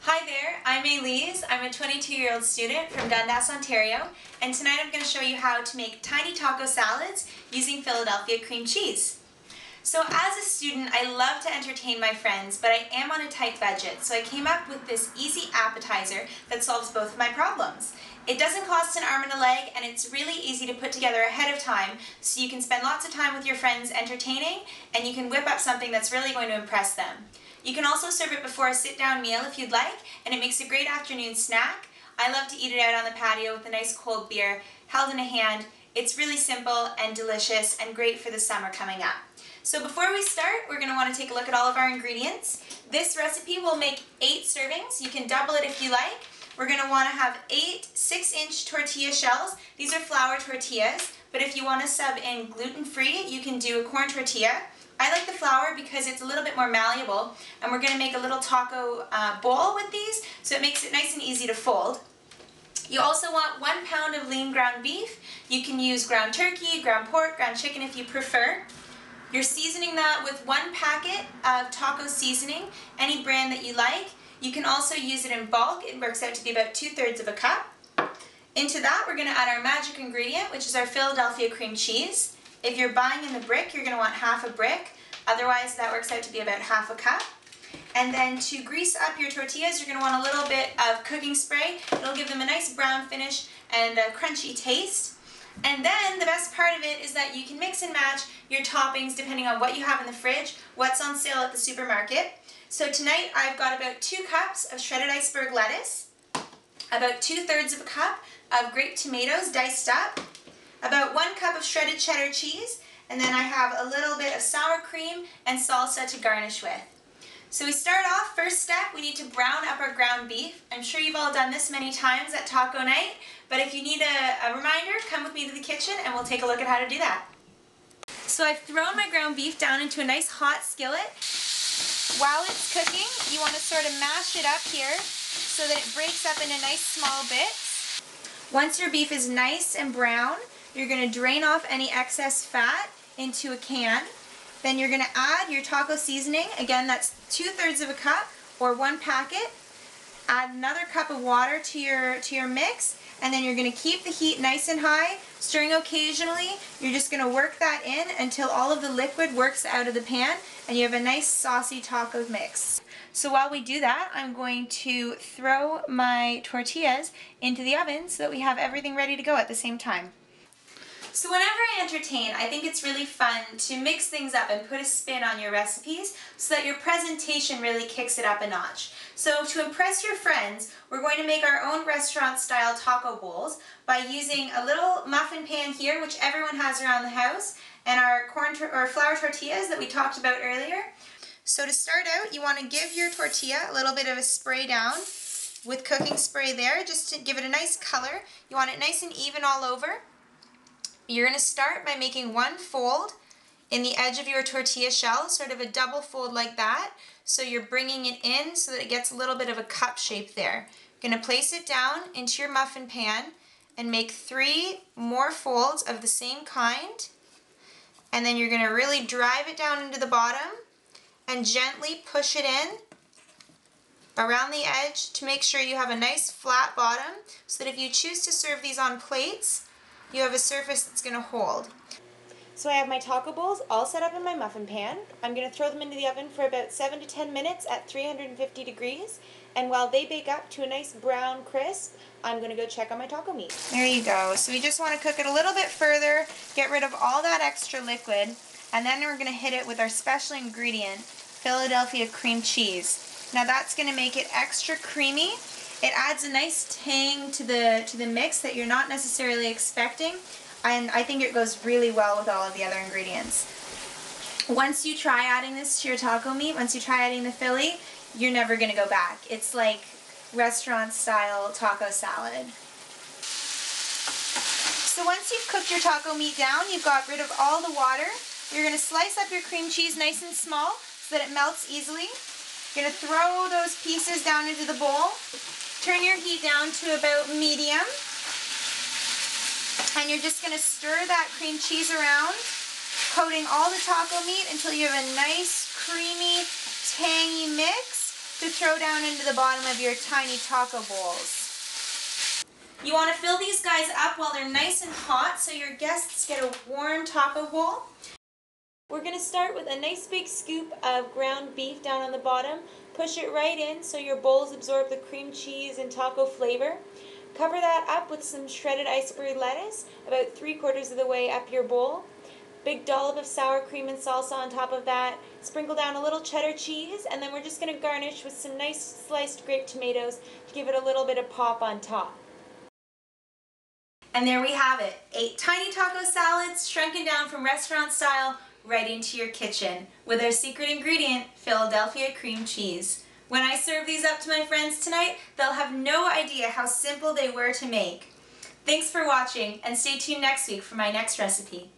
Hi there, I'm Elise. I'm a 22-year-old student from Dundas, Ontario, and tonight I'm going to show you how to make tiny taco salads using Philadelphia cream cheese. So as a student, I love to entertain my friends, but I am on a tight budget, so I came up with this easy appetizer that solves both of my problems. It doesn't cost an arm and a leg, and it's really easy to put together ahead of time, so you can spend lots of time with your friends entertaining, and you can whip up something that's really going to impress them. You can also serve it before a sit-down meal if you'd like, and it makes a great afternoon snack. I love to eat it out on the patio with a nice cold beer held in a hand. It's really simple and delicious and great for the summer coming up. So before we start, we're going to want to take a look at all of our ingredients. This recipe will make 8 servings. You can double it if you like. We're going to want to have 8 6-inch tortilla shells. These are flour tortillas, but if you want to sub in gluten-free, you can do a corn tortilla. I like the flour because it's a little bit more malleable, and we're going to make a little taco bowl with these, so it makes it nice and easy to fold. You also want 1 pound of lean ground beef. You can use ground turkey, ground pork, ground chicken if you prefer. You're seasoning that with 1 packet of taco seasoning, any brand that you like. You can also use it in bulk. It works out to be about 2/3 of a cup. Into that, we're going to add our magic ingredient, which is our Philadelphia cream cheese. If you're buying in the brick, you're going to want half a brick. Otherwise, that works out to be about half a cup. And then to grease up your tortillas, you're going to want a little bit of cooking spray. It'll give them a nice brown finish and a crunchy taste. And then the best part of it is that you can mix and match your toppings depending on what you have in the fridge, what's on sale at the supermarket. So tonight I've got about 2 cups of shredded iceberg lettuce, about 2/3 of a cup of grape tomatoes diced up, about 1 cup of shredded cheddar cheese, and then I have a little bit of sour cream and salsa to garnish with. So we start off, first step, we need to brown up our ground beef. I'm sure you've all done this many times at taco night, but if you need a reminder, come with me to the kitchen and we'll take a look at how to do that. So I've thrown my ground beef down into a nice hot skillet. While it's cooking, you want to sort of mash it up here so that it breaks up into nice small bits. Once your beef is nice and brown, you're going to drain off any excess fat into a can. Then you're going to add your taco seasoning. Again, that's 2/3 of a cup or 1 packet. Add another cup of water to your mix, and then you're going to keep the heat nice and high, stirring occasionally. You're just going to work that in until all of the liquid works out of the pan and you have a nice saucy taco mix. So while we do that, I'm going to throw my tortillas into the oven so that we have everything ready to go at the same time. So whenever I entertain, I think it's really fun to mix things up and put a spin on your recipes so that your presentation really kicks it up a notch. So to impress your friends, we're going to make our own restaurant-style taco bowls by using a little muffin pan here, which everyone has around the house, and our flour tortillas that we talked about earlier. So to start out, you want to give your tortilla a little bit of a spray down with cooking spray there, just to give it a nice color. You want it nice and even all over. You're going to start by making 1 fold in the edge of your tortilla shell, sort of a double fold like that. So you're bringing it in so that it gets a little bit of a cup shape there. You're going to place it down into your muffin pan and make 3 more folds of the same kind. And then you're going to really drive it down into the bottom and gently push it in around the edge to make sure you have a nice flat bottom so that if you choose to serve these on plates, you have a surface that's going to hold. So I have my taco bowls all set up in my muffin pan. I'm going to throw them into the oven for about 7 to 10 minutes at 350 degrees. And while they bake up to a nice brown crisp, I'm going to go check on my taco meat. There you go. So we just want to cook it a little bit further, get rid of all that extra liquid, and then we're going to hit it with our special ingredient, Philadelphia cream cheese. Now that's going to make it extra creamy. It adds a nice tang to the mix that you're not necessarily expecting, and I think it goes really well with all of the other ingredients. Once you try adding this to your taco meat, once you try adding the Philly, you're never going to go back. It's like restaurant-style taco salad. So once you've cooked your taco meat down, you've got rid of all the water, you're going to slice up your cream cheese nice and small so that it melts easily. You're going to throw those pieces down into the bowl. Turn your heat down to about medium, and you're just going to stir that cream cheese around, coating all the taco meat until you have a nice creamy, tangy mix to throw down into the bottom of your tiny taco bowls. You want to fill these guys up while they're nice and hot so your guests get a warm taco bowl. We're going to start with a nice big scoop of ground beef down on the bottom. Push it right in so your bowls absorb the cream cheese and taco flavor. Cover that up with some shredded iceberg lettuce, about 3/4 of the way up your bowl. Big dollop of sour cream and salsa on top of that. Sprinkle down a little cheddar cheese, and then we're just going to garnish with some nice sliced grape tomatoes to give it a little bit of pop on top. And there we have it, 8 tiny taco salads shrunken down from restaurant style right into your kitchen with our secret ingredient, Philadelphia cream cheese. When I serve these up to my friends tonight, they'll have no idea how simple they were to make. Thanks for watching, and stay tuned next week for my next recipe.